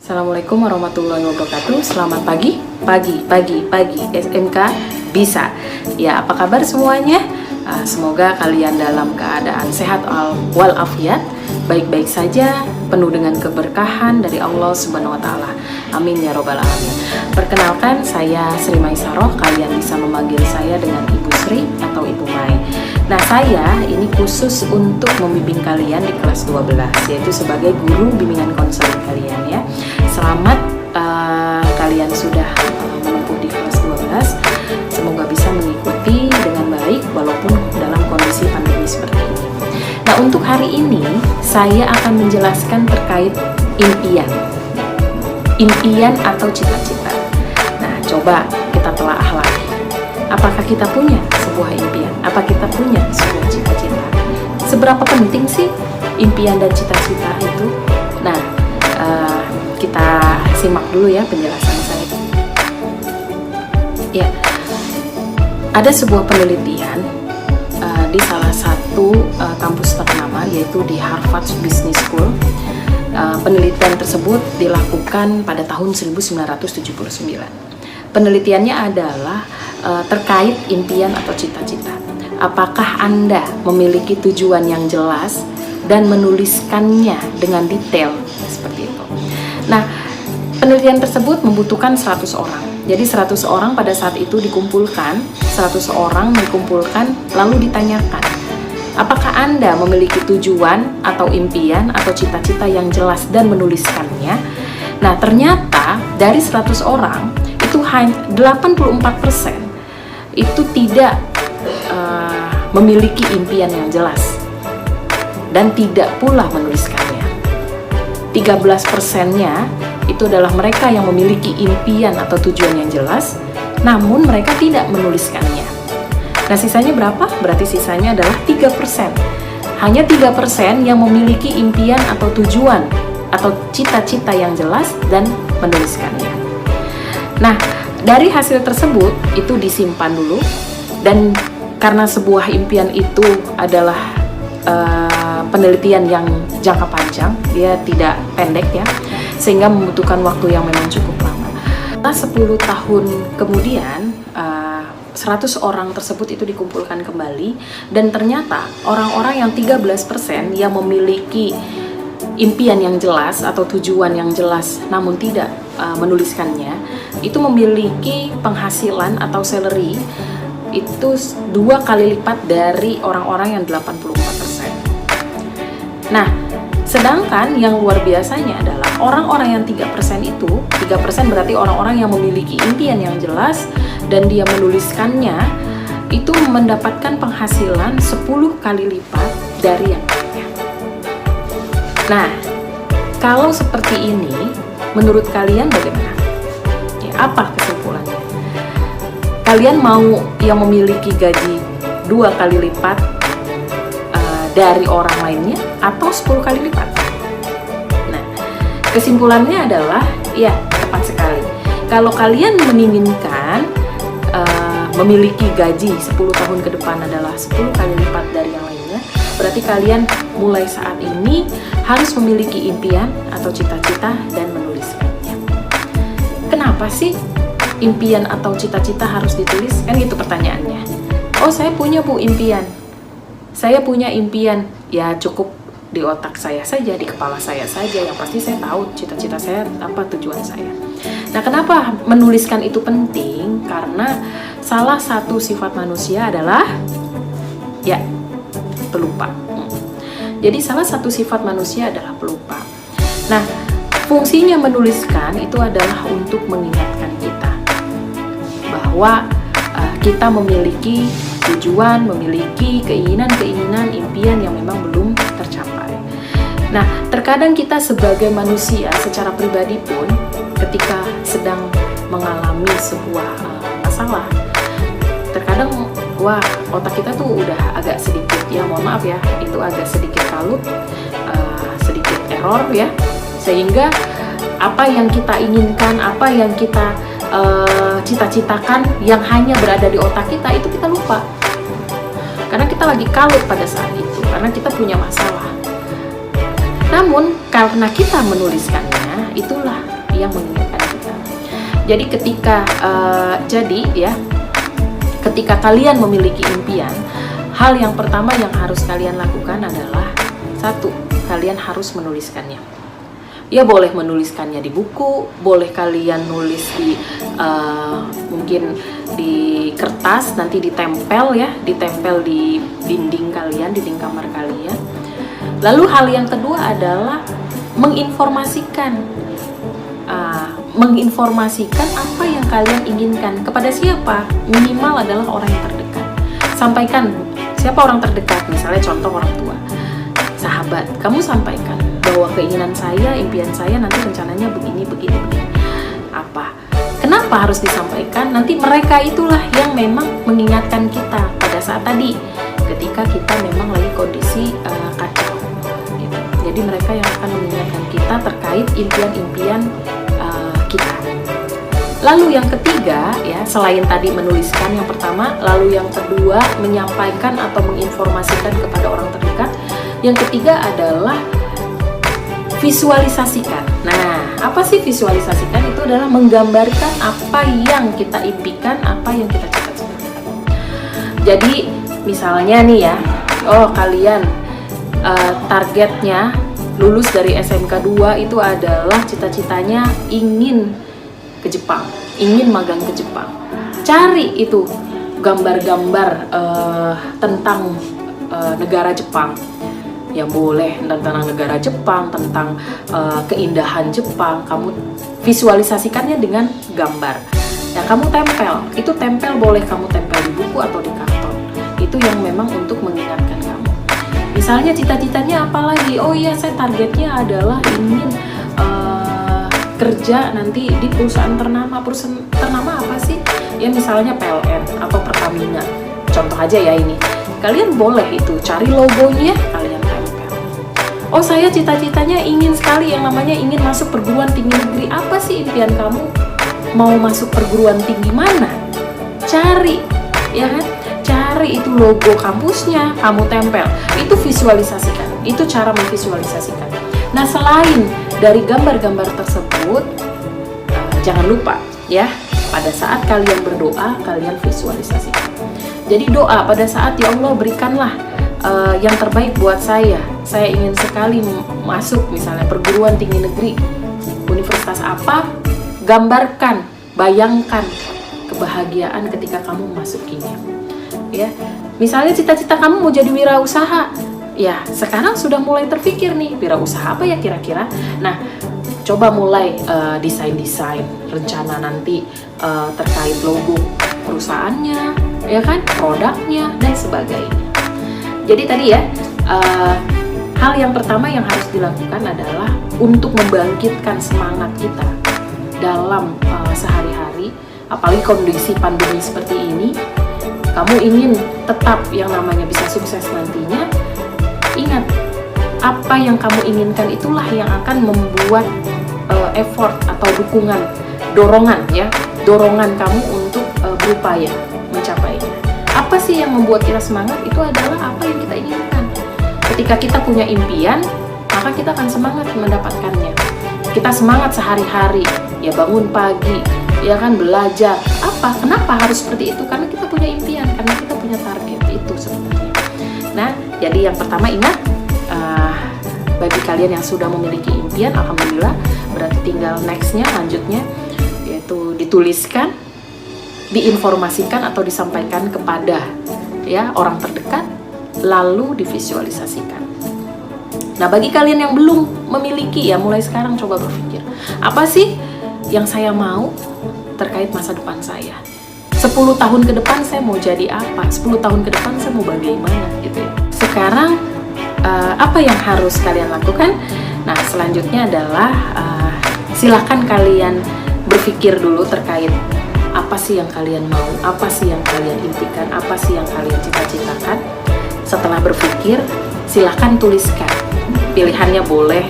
Assalamualaikum warahmatullahi wabarakatuh. Selamat pagi SMK bisa. Ya, apa kabar semuanya? Semoga kalian dalam keadaan sehat walafiat, baik-baik saja, penuh dengan keberkahan dari Allah Subhanahu wa taala. Amin ya robbal alamin. Perkenalkan, saya Sri Maisaroh. Kalian bisa memanggil saya dengan Ibu Sri atau Ibu Mai. Nah, saya ini khusus untuk membimbing kalian di kelas 12, yaitu sebagai guru bimbingan konseling kalian ya. Selamat kalian sudah menempuh di kelas 12. Semoga bisa mengikuti dengan baik walaupun dalam kondisi pandemi seperti ini. Nah, untuk hari ini saya akan menjelaskan terkait impian atau cita-cita. Nah, coba kita telaah lagi. Apakah kita punya sebuah impian? Apa kita punya sebuah cita-cita? Seberapa penting sih impian dan cita-cita itu? Nah, kita simak dulu ya penjelasan saya. Ya, ada sebuah penelitian di salah satu kampus ternama, yaitu di Harvard Business School. Penelitian tersebut dilakukan pada tahun 1979. Penelitiannya adalah terkait impian atau cita-cita. Apakah Anda memiliki tujuan yang jelas dan menuliskannya dengan detail seperti itu? Nah, penelitian tersebut membutuhkan 100 orang. Jadi 100 orang pada saat itu dikumpulkan, 100 orang dikumpulkan lalu ditanyakan, apakah Anda memiliki tujuan atau impian atau cita-cita yang jelas dan menuliskannya? Nah, ternyata dari 100 orang itu hanya 84% itu tidak memiliki impian yang jelas dan tidak pula menuliskannya. 13%-nya itu adalah mereka yang memiliki impian atau tujuan yang jelas, namun mereka tidak menuliskannya. Nah, sisanya berapa? Berarti sisanya adalah 3%. Hanya 3% yang memiliki impian atau tujuan atau cita-cita yang jelas dan menuliskannya. Nah, dari hasil tersebut itu disimpan dulu, dan karena sebuah impian itu adalah penelitian yang jangka panjang, dia tidak pendek ya, sehingga membutuhkan waktu yang memang cukup lama. 10 tahun kemudian 100 orang tersebut itu dikumpulkan kembali, dan ternyata orang-orang yang 13% yang memiliki impian yang jelas atau tujuan yang jelas namun tidak menuliskannya, itu memiliki penghasilan atau salary itu 2 kali lipat dari orang-orang yang 84%. Nah, sedangkan yang luar biasanya adalah orang-orang yang 3% itu, 3% berarti orang-orang yang memiliki impian yang jelas dan dia menuliskannya, itu mendapatkan penghasilan 10 kali lipat dari yang lainnya. Nah, kalau seperti ini, menurut kalian bagaimana? Ya, apa kesimpulannya? Kalian mau yang memiliki gaji 2 kali lipat dari orang lainnya atau 10 kali lipat? Nah, kesimpulannya adalah ya, tepat sekali. Kalau kalian menginginkan memiliki gaji 10 tahun ke depan adalah 10 kali lipat dari yang lainnya, berarti kalian mulai saat ini harus memiliki impian atau cita-cita dan menuliskannya. Kenapa sih impian atau cita-cita harus ditulis? Kan gitu pertanyaannya. Oh, saya punya Bu impian. Saya punya impian. Ya, cukup di otak saya saja, di kepala saya saja. Yang pasti saya tahu cita-cita saya apa, tujuan saya. Nah, kenapa menuliskan itu penting? Karena salah satu sifat manusia adalah ya, pelupa. Jadi salah satu sifat manusia adalah pelupa. Nah, fungsinya menuliskan itu adalah untuk mengingatkan kita bahwa kita memiliki tujuan, memiliki keinginan-keinginan, impian yang memang belum tercapai. Nah, terkadang kita sebagai manusia secara pribadi pun ketika sedang mengalami sebuah masalah, terkadang wah, otak kita tuh udah agak sedikit, ya mohon maaf ya, itu agak sedikit kalut, sedikit error ya, sehingga apa yang kita inginkan, apa yang kita cita-citakan yang hanya berada di otak kita, itu kita lupa. Karena kita lagi kalut pada saat itu, karena kita punya masalah. Namun, karena kita menuliskannya, itulah yang mengingatkan kita. Jadi ketika kalian memiliki impian, hal yang pertama yang harus kalian lakukan adalah satu, kalian harus menuliskannya. Ya boleh menuliskannya di buku, boleh kalian nulis di mungkin di kertas, nanti ditempel di dinding kalian, dinding kamar kalian. Lalu hal yang kedua adalah menginformasikan apa yang kalian inginkan kepada siapa? Minimal adalah orang yang terdekat. Sampaikan siapa orang terdekat, misalnya contoh orang tua, sahabat. Kamu sampaikan bahwa keinginan saya, impian saya nanti rencananya begini. Apa? Kenapa harus disampaikan? Nanti mereka itulah yang memang mengingatkan kita pada saat tadi ketika kita memang lagi kondisi kacau. Gitu. Jadi mereka yang akan mengingatkan kita terkait impian-impian kita. Lalu yang ketiga, ya, selain tadi menuliskan yang pertama, lalu yang kedua menyampaikan atau menginformasikan kepada orang terdekat. Yang ketiga adalah visualisasikan. Nah, apa sih visualisasikan? Itu adalah menggambarkan apa yang kita impikan, apa yang kita cita-citakan. Jadi, misalnya nih ya, kalian targetnya lulus dari SMK 2 itu adalah cita-citanya ingin ke Jepang, ingin magang ke Jepang. Cari itu gambar-gambar tentang negara Jepang. Ya boleh tentang negara Jepang, tentang keindahan Jepang, kamu visualisasikannya dengan gambar. Nah, kamu tempel, itu tempel boleh kamu tempel di buku atau di karton. Itu yang memang untuk mengingatkan kamu. Misalnya cita-citanya apa lagi? Oh iya, saya targetnya adalah ingin kerja nanti di perusahaan ternama. Perusahaan ternama apa sih? Ya misalnya PLN atau Pertamina. Contoh aja ya ini. Kalian boleh itu cari logonya, kalian tempel. Oh, saya cita-citanya ingin sekali yang namanya ingin masuk perguruan tinggi negeri. Apa sih impian kamu? Mau masuk perguruan tinggi mana? Cari, ya kan? Cari itu logo kampusnya, kamu tempel. Itu visualisasikan. Itu cara memvisualisasikan. Nah, selain dari gambar-gambar tersebut, jangan lupa ya, pada saat kalian berdoa, kalian visualisasikan. Jadi doa pada saat, ya Allah berikanlah yang terbaik buat saya. Saya ingin sekali masuk misalnya perguruan tinggi negeri, universitas apa, gambarkan, bayangkan kebahagiaan ketika kamu masukinya. Ya, misalnya cita-cita kamu mau jadi wirausaha, ya sekarang sudah mulai terpikir nih, wirausaha apa ya kira-kira. Nah, coba mulai desain-desain rencana nanti terkait logo perusahaannya, ya kan, produknya dan sebagainya. Jadi tadi ya, hal yang pertama yang harus dilakukan adalah untuk membangkitkan semangat kita dalam sehari-hari, apalagi kondisi pandemi seperti ini. Kamu ingin tetap yang namanya bisa sukses nantinya, ingat, apa yang kamu inginkan itulah yang akan membuat effort atau dorongan kamu untuk berupaya mencapainya. Apa sih yang membuat kita semangat? Itu adalah apa yang kita inginkan. Ketika kita punya impian, maka kita akan semangat mendapatkannya. Kita semangat sehari-hari, ya bangun pagi, ya kan, belajar. Apa? Kenapa harus seperti itu? Karena kita punya impian, karena kita punya target itu sebenarnya. Nah, jadi yang pertama ingat, bagi kalian yang sudah memiliki impian, alhamdulillah, berarti tinggal nextnya, lanjutnya, yaitu dituliskan, diinformasikan atau disampaikan kepada ya orang terdekat, lalu divisualisasikan. Nah, bagi kalian yang belum memiliki, ya mulai sekarang coba berpikir, apa sih yang saya mau terkait masa depan saya? 10 tahun ke depan saya mau jadi apa? 10 tahun ke depan saya mau bagaimana gitu ya. Sekarang apa yang harus kalian lakukan? Nah, selanjutnya adalah silakan kalian berpikir dulu terkait apa sih yang kalian mau, apa sih yang kalian impikan, apa sih yang kalian cita-citakan. Setelah berpikir, silakan tuliskan. Pilihannya boleh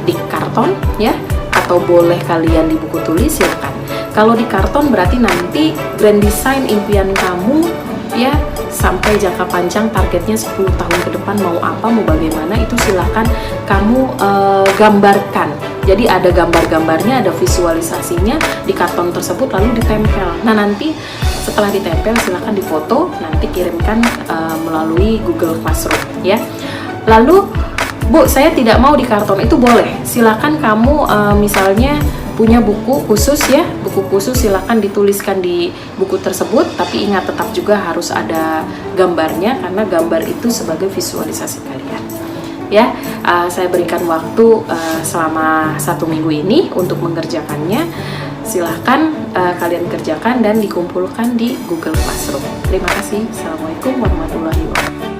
di karton ya, atau boleh kalian di buku tulis, silakan. Kalau di karton berarti nanti grand design impian kamu ya sampai jangka panjang, targetnya 10 tahun ke depan mau apa, mau bagaimana, itu silahkan kamu gambarkan. Jadi ada gambar-gambarnya, ada visualisasinya di karton tersebut, lalu ditempel. Nah nanti setelah ditempel silahkan difoto, nanti kirimkan melalui Google Classroom ya. Lalu Bu, saya tidak mau di karton, itu boleh. Silakan kamu misalnya punya buku khusus ya, buku khusus silakan dituliskan di buku tersebut, tapi ingat tetap juga harus ada gambarnya karena gambar itu sebagai visualisasi kalian. Ya, saya berikan waktu selama 1 minggu ini untuk mengerjakannya. Silahkan kalian kerjakan dan dikumpulkan di Google Classroom. Terima kasih. Assalamualaikum warahmatullahi wabarakatuh.